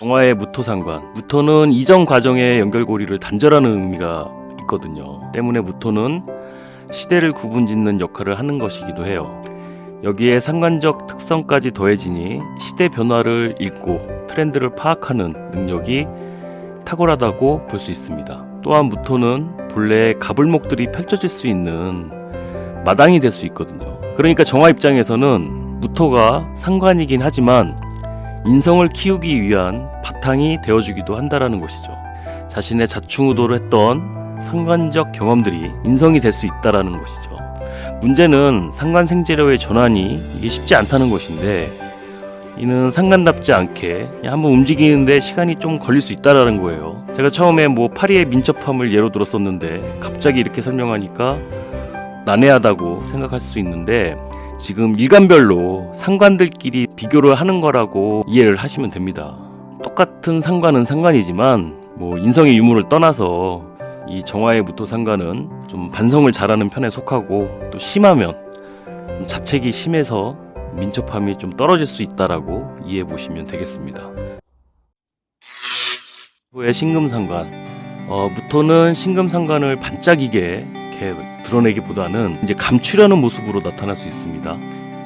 정화의 무토상관. 무토는 이전 과정의 연결고리를 단절하는 의미가 있거든요. 때문에 무토는 시대를 구분짓는 역할을 하는 것이기도 해요. 여기에 상관적 특성까지 더해지니 시대 변화를 읽고 트렌드를 파악하는 능력이 탁월하다고 볼 수 있습니다. 또한 무토는 본래 가불목들이 펼쳐질 수 있는 마당이 될 수 있거든요. 그러니까 정화 입장에서는 무토가 상관이긴 하지만 인성을 키우기 위한 바탕이 되어주기도 한다라는 것이죠. 자신의 자충우도를 했던 상관적 경험들이 인성이 될 수 있다라는 것이죠. 문제는 상관생재료의 전환이 이게 쉽지 않다는 것인데, 이는 상관답지 않게 한번 움직이는데 시간이 좀 걸릴 수 있다라는 거예요. 제가 처음에 파리의 민첩함을 예로 들었었는데 갑자기 이렇게 설명하니까 난해하다고 생각할 수 있는데, 지금 일간별로 상관들끼리 비교를 하는 거라고 이해를 하시면 됩니다. 똑같은 상관은 상관이지만 인성의 유무를 떠나서 이 정화의 무토 상관은 좀 반성을 잘하는 편에 속하고, 또 심하면 자책이 심해서 민첩함이 좀 떨어질 수 있다라고 이해해 보시면 되겠습니다. 후의 신금상관. 무토는 신금상관을 반짝이게 이렇게 드러내기보다는 이제 감추려는 모습으로 나타날 수 있습니다.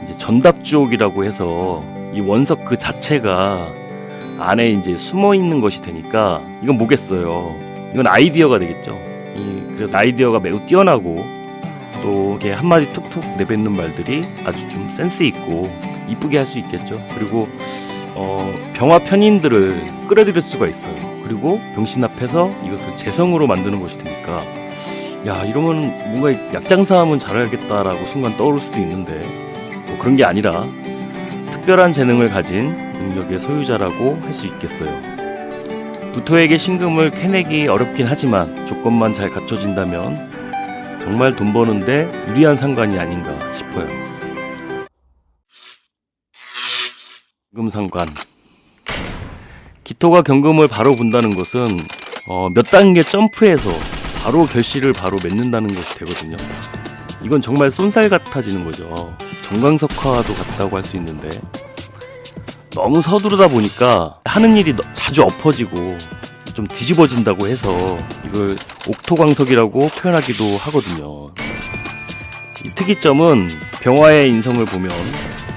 이제 전답주옥이라고 해서 이 원석 그 자체가 안에 이제 숨어 있는 것이 되니까, 이건 뭐겠어요? 이건 아이디어가 되겠죠. 그래서 아이디어가 매우 뛰어나고, 또 이렇게 한마디 툭툭 내뱉는 말들이 아주 좀 센스 있고 이쁘게 할 수 있겠죠. 그리고 병화 편인들을 끌어들일 수가 있어요. 그리고 병신 앞에서 이것을 재성으로 만드는 것이 되니까, 야, 이러면 뭔가 약장사하면 잘하겠다라고 순간 떠오를 수도 있는데, 그런 게 아니라 특별한 재능을 가진 능력의 소유자라고 할 수 있겠어요. 무토에게 신금을 캐내기 어렵긴 하지만 조건만 잘 갖춰진다면 정말 돈 버는데 유리한 상관이 아닌가 싶어요. 경금상관. 기토가 경금을 바로 본다는 것은 몇 단계 점프해서 바로 결실을 바로 맺는다는 것이 되거든요. 이건 정말 쏜살 같아지는 거죠. 정광석화도 같다고 할 수 있는데, 너무 서두르다 보니까 하는 일이 자주 엎어지고 좀 뒤집어진다고 해서 이걸 옥토광석이라고 표현하기도 하거든요. 이 특이점은 병화의 인성을 보면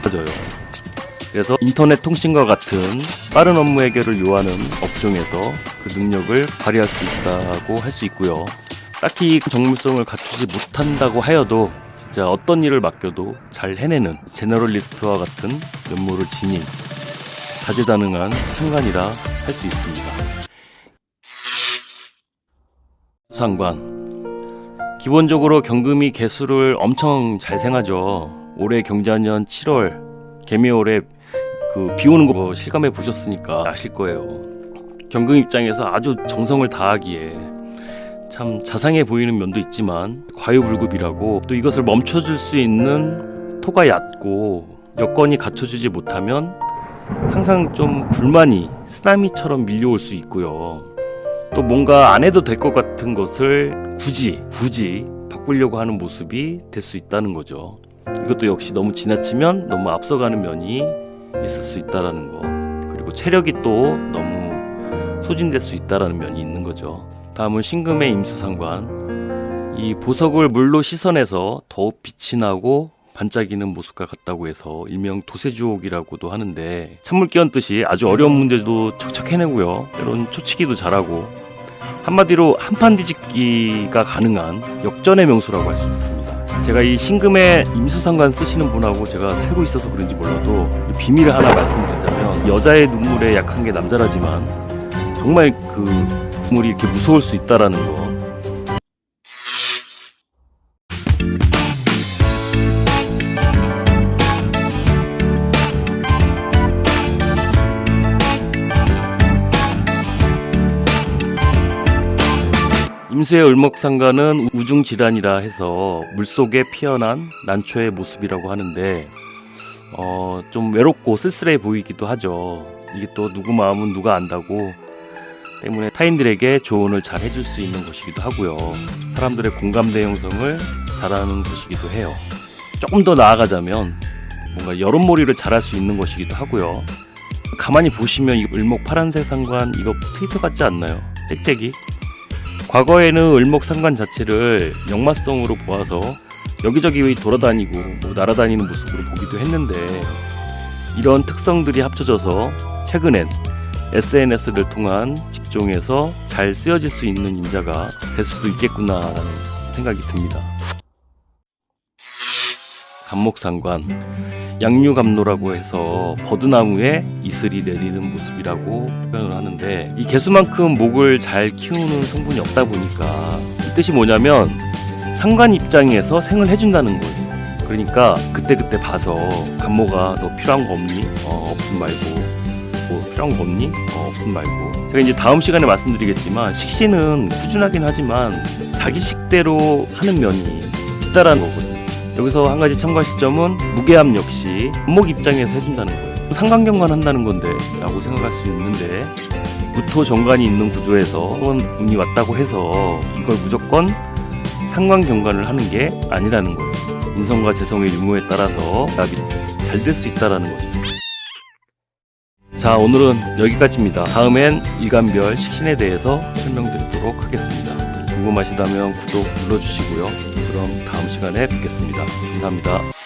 맞아요. 그래서 인터넷 통신과 같은 빠른 업무 해결을 요하는 업종에서 그 능력을 발휘할 수 있다고 할 수 있고요. 딱히 정물성을 갖추지 못한다고 하여도 진짜 어떤 일을 맡겨도 잘 해내는 제너럴리스트와 같은 면모를 지닌 다재다능한 상관이라 할 수 있습니다. 상관. 기본적으로 경금이 개수를 엄청 잘 생하죠. 올해 경자년 7월 개미월에 비 오는 거 실감해 보셨으니까 아실 거예요. 경금 입장에서 아주 정성을 다하기에 참 자상해 보이는 면도 있지만 과유불급이라고, 또 이것을 멈춰줄 수 있는 토가 얕고 여건이 갖춰주지 못하면 항상 좀 불만이 쓰나미처럼 밀려올 수 있고요. 또 뭔가 안 해도 될 것 같은 것을 굳이 바꾸려고 하는 모습이 될 수 있다는 거죠. 이것도 역시 너무 지나치면 너무 앞서가는 면이 있을 수 있다는 거, 그리고 체력이 또 너무 소진될 수 있다는 면이 있는 거죠. 다음은 신금의 임수상관. 이 보석을 물로 씻어내서 더욱 빛이 나고 반짝이는 모습과 같다고 해서 일명 도세주옥이라고도 하는데, 찬물 끼얹듯이 아주 어려운 문제도 척척 해내고요. 때론 초치기도 잘하고, 한마디로 한판 뒤집기가 가능한 역전의 명수라고 할 수 있습니다. 제가 이 신금의 임수상관 쓰시는 분하고 제가 살고 있어서 그런지 몰라도 비밀을 하나 말씀드리자면, 여자의 눈물에 약한 게 남자라지만 정말 그 눈물이 이렇게 무서울 수 있다라는 거. 임수의 을목상관은 우중질환이라 해서 물속에 피어난 난초의 모습이라고 하는데, 좀 외롭고 쓸쓸해 보이기도 하죠. 이게 또 누구 마음은 누가 안다고 때문에 타인들에게 조언을 잘 해줄 수 있는 것이기도 하고요. 사람들의 공감대 형성을 잘하는 것이기도 해요. 조금 더 나아가자면 뭔가 여론몰이를 잘할 수 있는 것이기도 하고요. 가만히 보시면 이 을목 파란색 상관 이거 트위터 같지 않나요? 짹짹이. 과거에는 을목 상관 자체를 역마성으로 보아서 여기저기 돌아다니고 날아다니는 모습으로 보기도 했는데, 이런 특성들이 합쳐져서 최근엔 SNS를 통한 직종에서 잘 쓰여질 수 있는 인자가 될 수도 있겠구나라는 생각이 듭니다. 갑목상관, 양류갑로라고 해서 버드나무에 이슬이 내리는 모습이라고 표현을 하는데, 이 개수만큼 목을 잘 키우는 성분이 없다 보니까 이 뜻이 뭐냐면 상관 입장에서 생을 해준다는 거예요. 그러니까 그때그때 봐서 갑모가 너 필요한 거 없니? 없음 말고. 뭐 필요한 거 없니? 없음 말고. 제가 이제 다음 시간에 말씀드리겠지만, 식신은 꾸준하긴 하지만 자기 식대로 하는 면이 있다라는 거거든요. 여기서 한 가지 참고하실 점은 무게함 역시 갑목 입장에서 해준다는 거예요. 상관경관 한다는 건데 라고 생각할 수 있는데, 무토 정관이 있는 구조에서 운이 왔다고 해서 이걸 무조건 상관경관을 하는 게 아니라는 거예요. 인성과 재성의 유무에 따라서 답이 잘 될 수 있다라는 거죠. 자, 오늘은 여기까지입니다. 다음엔 일간별 식신에 대해서 설명드리도록 하겠습니다. 궁금하시다면 구독 눌러주시고요. 그럼 다음 시간에 뵙겠습니다. 감사합니다.